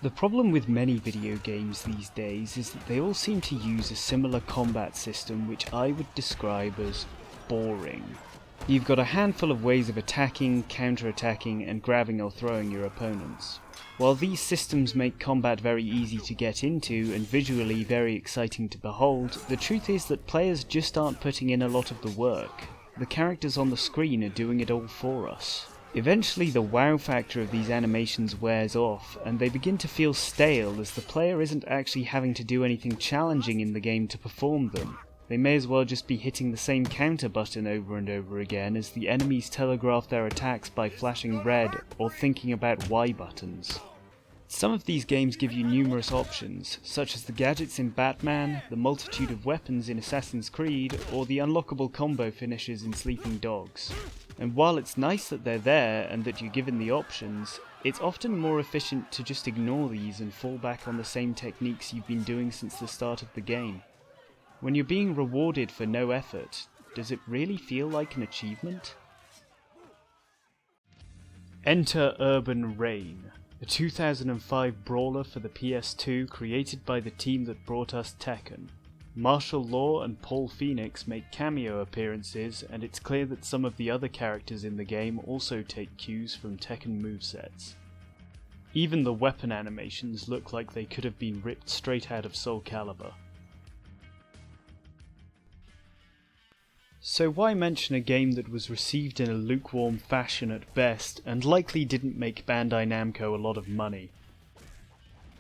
The problem with many video games these days is that they all seem to use a similar combat system which I would describe as boring. You've got a handful of ways of attacking, counter-attacking, and grabbing or throwing your opponents. While these systems make combat very easy to get into and visually very exciting to behold, the truth is that players just aren't putting in a lot of the work. The characters on the screen are doing it all for us. Eventually the wow factor of these animations wears off, and they begin to feel stale as the player isn't actually having to do anything challenging in the game to perform them. They may as well just be hitting the same counter button over and over again as the enemies telegraph their attacks by flashing red or thinking about Y buttons. Some of these games give you numerous options, such as the gadgets in Batman, the multitude of weapons in Assassin's Creed, or the unlockable combo finishes in Sleeping Dogs. And while it's nice that they're there and that you're given the options, it's often more efficient to just ignore these and fall back on the same techniques you've been doing since the start of the game. When you're being rewarded for no effort, does it really feel like an achievement? Enter Urban Reign, a 2005 brawler for the PS2 created by the team that brought us Tekken. Martial Law and Paul Phoenix make cameo appearances, and it's clear that some of the other characters in the game also take cues from Tekken movesets. Even the weapon animations look like they could have been ripped straight out of Soul Calibur. So why mention a game that was received in a lukewarm fashion at best, and likely didn't make Bandai Namco a lot of money?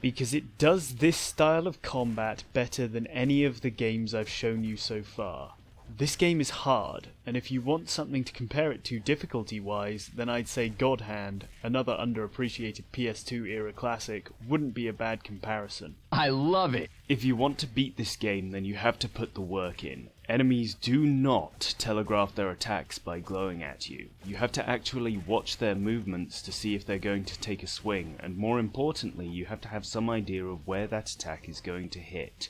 Because it does this style of combat better than any of the games I've shown you so far. This game is hard, and if you want something to compare it to difficulty-wise, then I'd say God Hand, another underappreciated PS2 era classic, wouldn't be a bad comparison. I love it! If you want to beat this game, then you have to put the work in. Enemies do not telegraph their attacks by glowing at you. You have to actually watch their movements to see if they're going to take a swing, and more importantly, you have to have some idea of where that attack is going to hit.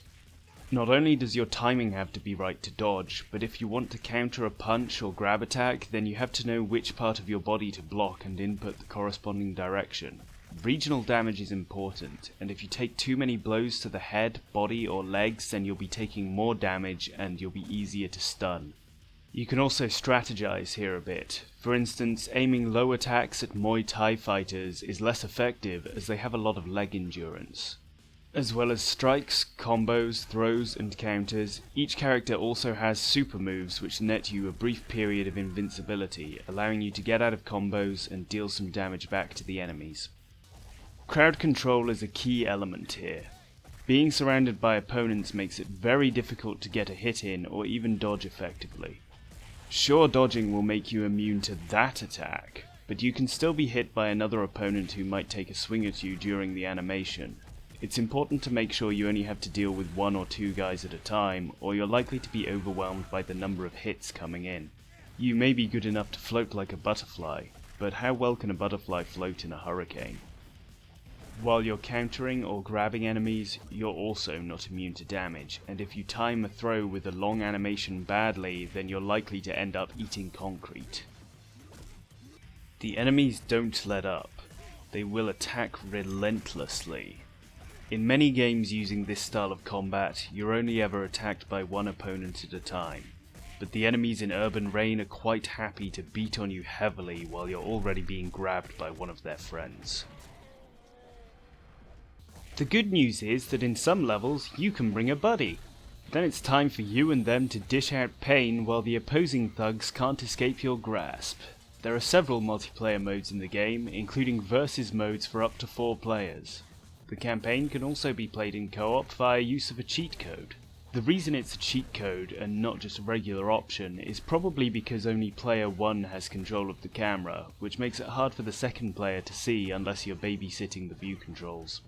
Not only does your timing have to be right to dodge, but if you want to counter a punch or grab attack, then you have to know which part of your body to block and input the corresponding direction. Regional damage is important, and if you take too many blows to the head, body or legs, then you'll be taking more damage and you'll be easier to stun. You can also strategize here a bit. For instance, aiming low attacks at Muay Thai fighters is less effective as they have a lot of leg endurance. As well as strikes, combos, throws and counters, each character also has super moves which net you a brief period of invincibility, allowing you to get out of combos and deal some damage back to the enemies. Crowd control is a key element here. Being surrounded by opponents makes it very difficult to get a hit in or even dodge effectively. Sure, dodging will make you immune to that attack, but you can still be hit by another opponent who might take a swing at you during the animation. It's important to make sure you only have to deal with one or two guys at a time, or you're likely to be overwhelmed by the number of hits coming in. You may be good enough to float like a butterfly, but how well can a butterfly float in a hurricane? While you're countering or grabbing enemies, you're also not immune to damage, and if you time a throw with a long animation badly, then you're likely to end up eating concrete. The enemies don't let up. They will attack relentlessly. In many games using this style of combat, you're only ever attacked by one opponent at a time, but the enemies in Urban Reign are quite happy to beat on you heavily while you're already being grabbed by one of their friends. The good news is that in some levels you can bring a buddy. Then it's time for you and them to dish out pain while the opposing thugs can't escape your grasp. There are several multiplayer modes in the game, including versus modes for up to 4 players. The campaign can also be played in co-op via use of a cheat code. The reason it's a cheat code and not just a regular option is probably because only player 1 has control of the camera, which makes it hard for the second player to see unless you're babysitting the view controls.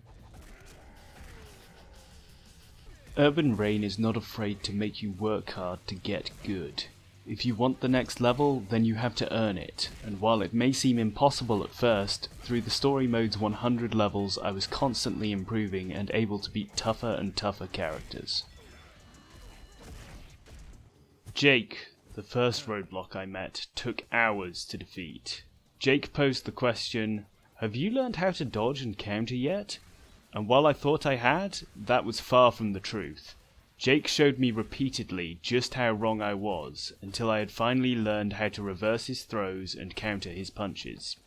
Urban Reign is not afraid to make you work hard to get good. If you want the next level, then you have to earn it, and while it may seem impossible at first, through the story mode's 100 levels I was constantly improving and able to beat tougher and tougher characters. Jake, the first roadblock I met, took hours to defeat. Jake posed the question, "Have you learned how to dodge and counter yet?" and while I thought I had, that was far from the truth. Jake showed me repeatedly just how wrong I was, until I had finally learned how to reverse his throws and counter his punches.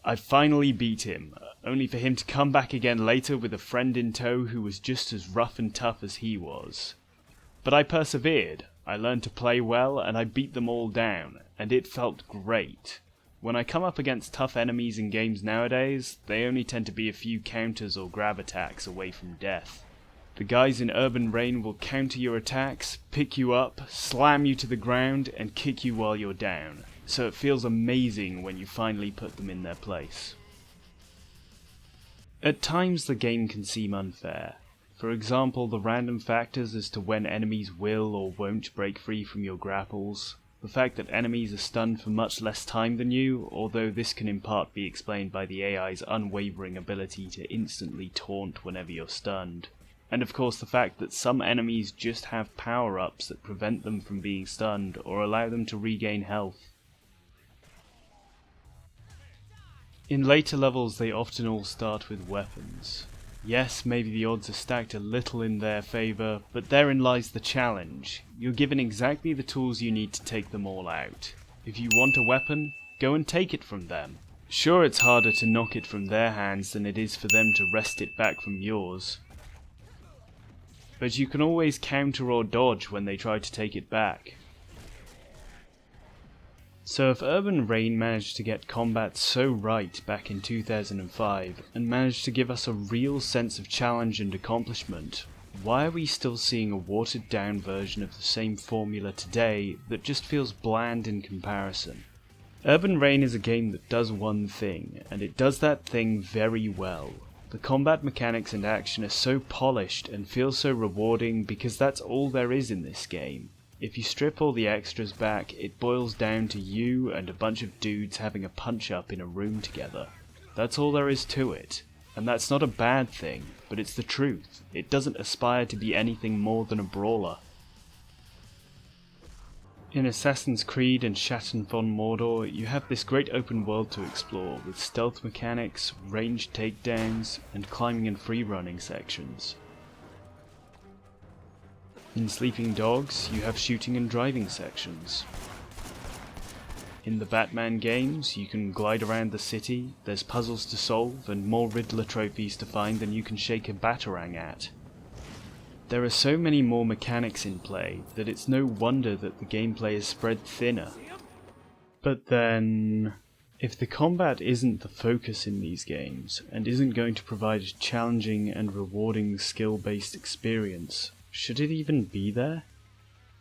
I finally beat him, only for him to come back again later with a friend in tow who was just as rough and tough as he was. But I persevered, I learned to play well, and I beat them all down, and it felt great. When I come up against tough enemies in games nowadays, they only tend to be a few counters or grab attacks away from death. The guys in Urban Reign will counter your attacks, pick you up, slam you to the ground, and kick you while you're down, so it feels amazing when you finally put them in their place. At times the game can seem unfair. For example, the random factors as to when enemies will or won't break free from your grapples, the fact that enemies are stunned for much less time than you, although this can in part be explained by the AI's unwavering ability to instantly taunt whenever you're stunned. And of course the fact that some enemies just have power-ups that prevent them from being stunned or allow them to regain health. In later levels they often all start with weapons. Yes, maybe the odds are stacked a little in their favour, but therein lies the challenge. You're given exactly the tools you need to take them all out. If you want a weapon, go and take it from them. Sure, it's harder to knock it from their hands than it is for them to wrest it back from yours. But you can always counter or dodge when they try to take it back. So if Urban Reign managed to get combat so right back in 2005 and managed to give us a real sense of challenge and accomplishment, why are we still seeing a watered down version of the same formula today that just feels bland in comparison? Urban Reign is a game that does one thing, and it does that thing very well. The combat mechanics and action are so polished and feel so rewarding because that's all there is in this game. If you strip all the extras back, it boils down to you and a bunch of dudes having a punch-up in a room together. That's all there is to it. And that's not a bad thing, but it's the truth. It doesn't aspire to be anything more than a brawler. In Assassin's Creed and Schatten von Mordor, you have this great open world to explore, with stealth mechanics, ranged takedowns, and climbing and free-running sections. In Sleeping Dogs, you have shooting and driving sections. In the Batman games, you can glide around the city, there's puzzles to solve, and more Riddler trophies to find than you can shake a Batarang at. There are so many more mechanics in play that it's no wonder that the gameplay is spread thinner. But then, if the combat isn't the focus in these games, and isn't going to provide a challenging and rewarding skill-based experience, should it even be there?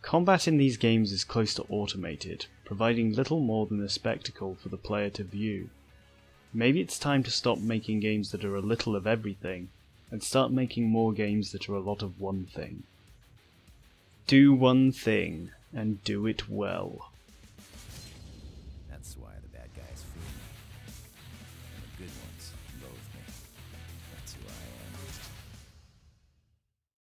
Combat in these games is close to automated, providing little more than a spectacle for the player to view. Maybe it's time to stop making games that are a little of everything, and start making more games that are a lot of one thing. Do one thing, and do it well. That's why the bad guys fear me. And the good ones loathe me. That's who I am.